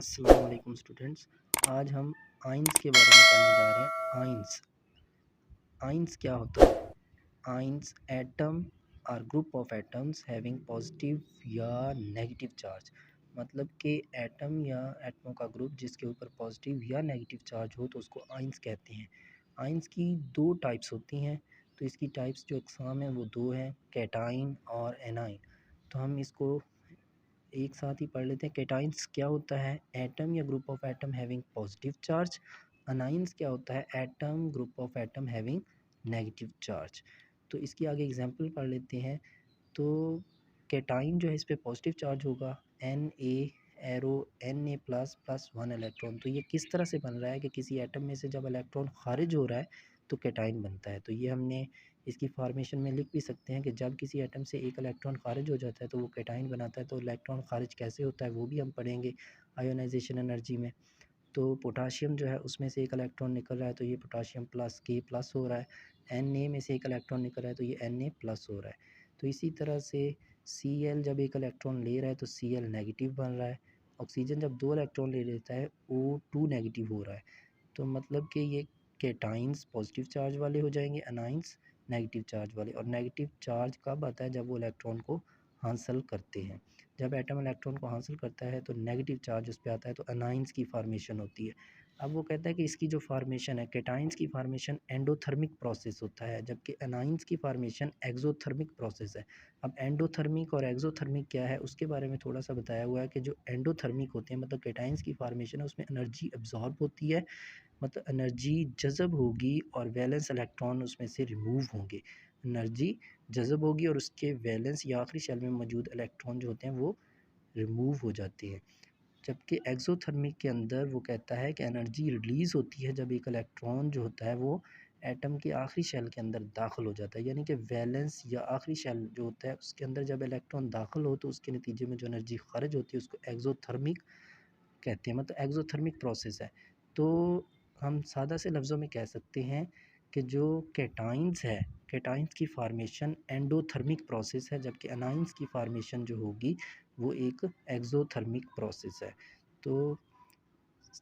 अस्सलाम वालेकुम स्टूडेंट्स। आज हम आइंस के बारे में पढ़ने जा रहे हैं। आइंस क्या होता है? Ions atom or group of atoms having positive या नेगेटिव चार्ज। मतलब कि एटम या एटमों का ग्रुप जिसके ऊपर पॉजिटिव या नेगेटिव चार्ज हो तो उसको आइंस कहते हैं। आइंस की दो टाइप्स होती हैं, तो इसकी टाइप्स जो अक़साम हैं वो दो हैं, कैटाइन और एनाइन। तो हम इसको एक साथ ही पढ़ लेते हैं। कैटाइंस क्या होता है? एटम या group of atom having positive charge. Anions क्या होता है? Atom group of atom having negative charge. तो इसकी आगे एग्जांपल पढ़ लेते हैं। तो कैटाइन जो है इस पे पॉजिटिव चार्ज होगा, N A arrow N A plus plus 1 electron. तो ये किस तरह से बन रहा है कि किसी एटम में से जब इलेक्ट्रॉन खारिज हो रहा है तो कैटाइन बनता है। तो ये हमने इसकी फॉर्मेशन में लिख भी सकते हैं कि जब किसी एटम से एक इलेक्ट्रॉन खारिज हो जाता है तो वो कैटाइन बनाता है। तो इलेक्ट्रॉन खारिज कैसे होता है वो भी हम पढ़ेंगे आयोनाइजेशन एनर्जी में। तो पोटाशियम जो है उसमें से एक इलेक्ट्रॉन निकल रहा है तो ये पोटाशियम प्लस के प्लस हो रहा है। एन ए में से एक इलेक्ट्रॉन निकल रहा है तो ये एन ए प्लस हो रहा है। तो इसी तरह से सी एल जब एक इलेक्ट्रॉन ले रहा है तो सी एल नेगेटिव बन रहा है। ऑक्सीजन जब दो इलेक्ट्रॉन ले लेता है ओ टू नेगेटिव हो रहा है। तो मतलब कि ये कैटाइंस पॉजिटिव चार्ज वाले हो जाएंगे, अनाइंस नेगेटिव चार्ज वाले। और नेगेटिव चार्ज कब आता है? जब वो इलेक्ट्रॉन को हासिल करते हैं। जब एटम इलेक्ट्रॉन को हासिल करता है तो नेगेटिव चार्ज उस पर आता है, तो अनाइंस की फार्मेशन होती है। अब वो कहता है कि इसकी जो फार्मेशन है, कैटाइंस की फार्मेशन एंडोथर्मिक प्रोसेस होता है, जबकि अनाइंस की फार्मेशन एक्सोथर्मिक प्रोसेस है। अब एंडोथर्मिक और एक्सोथर्मिक क्या है उसके बारे में थोड़ा सा बताया हुआ है कि जो एंडोथर्मिक होते हैं मतलब कैटाइंस की फार्मेशन है उसमें एनर्जी एब्जॉर्ब होती है, मतलब एनर्जी जज़ब होगी और वैलेंस इलेक्ट्रॉन उसमें से रिमूव होंगे। एनर्जी जज़ब होगी और उसके वैलेंस या आखिरी शेल में मौजूद इलेक्ट्रॉन जो होते हैं वो रिमूव हो जाते हैं। जबकि एक्सोथर्मिक के अंदर वो कहता है कि एनर्जी रिलीज़ होती है जब एक इलेक्ट्रॉन जो होता है वो एटम के आखिरी शेल के अंदर दाखिल हो जाता है। यानी कि वैलेंस या आखिरी शेल जो होता है उसके अंदर जब इलेक्ट्रॉन दाखिल हो तो उसके नतीजे में जो एनर्जी खारिज होती है उसको एक्सोथर्मिक कहते हैं, मतलब एक्सोथर्मिक प्रोसेस है। तो हम सादा से लफ्ज़ों में कह सकते हैं कि जो कैटाइंस है, कैटाइंस की फार्मेशन एंडोथर्मिक प्रोसेस है, जबकि अनाइंस की फार्मेशन जो होगी वो एक एक्सोथर्मिक प्रोसेस है। तो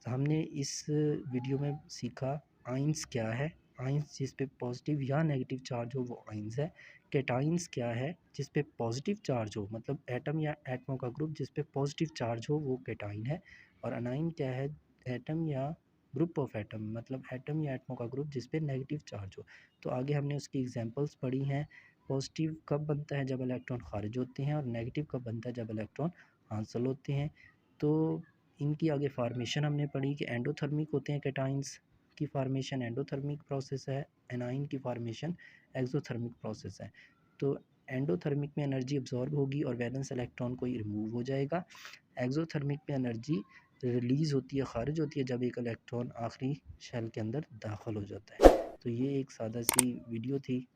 हमने इस वीडियो में सीखा आइंस क्या है। आइंस जिस पे पॉजिटिव या नेगेटिव चार्ज हो वो आइंस है। कैटाइंस क्या है? जिस पे पॉजिटिव चार्ज हो, मतलब एटम या एटमों का ग्रुप जिस पे पॉजिटिव चार्ज हो वो कैटाइन है। और अनाइन क्या है? एटम या ग्रुप ऑफ एटम, मतलब एटम या एटमों का ग्रुप जिस पे नेगेटिव चार्ज हो। तो आगे हमने उसकी एग्जांपल्स पढ़ी हैं। पॉजिटिव कब बनता है? जब इलेक्ट्रॉन खारिज होते हैं। और नेगेटिव कब बनता है? जब इलेक्ट्रॉन हासिल होते हैं। तो इनकी आगे फार्मेशन हमने पढ़ी कि एंडोथर्मिक होते हैं, कैटाइंस की फार्मेशन एंडोथर्मिक प्रोसेस है, एनाइन की फार्मेशन एक्सोथर्मिक प्रोसेस है। तो एंडोथर्मिक में एनर्जी अब्जॉर्ब होगी और वैलेंस इलेक्ट्रॉन कोई रिमूव हो जाएगा। एक्सोथर्मिक में एनर्जी रिलीज़ होती है, खारिज होती है जब एक इलेक्ट्रॉन आखिरी शेल के अंदर दाखिल हो जाता है। तो ये एक सादा सी वीडियो थी।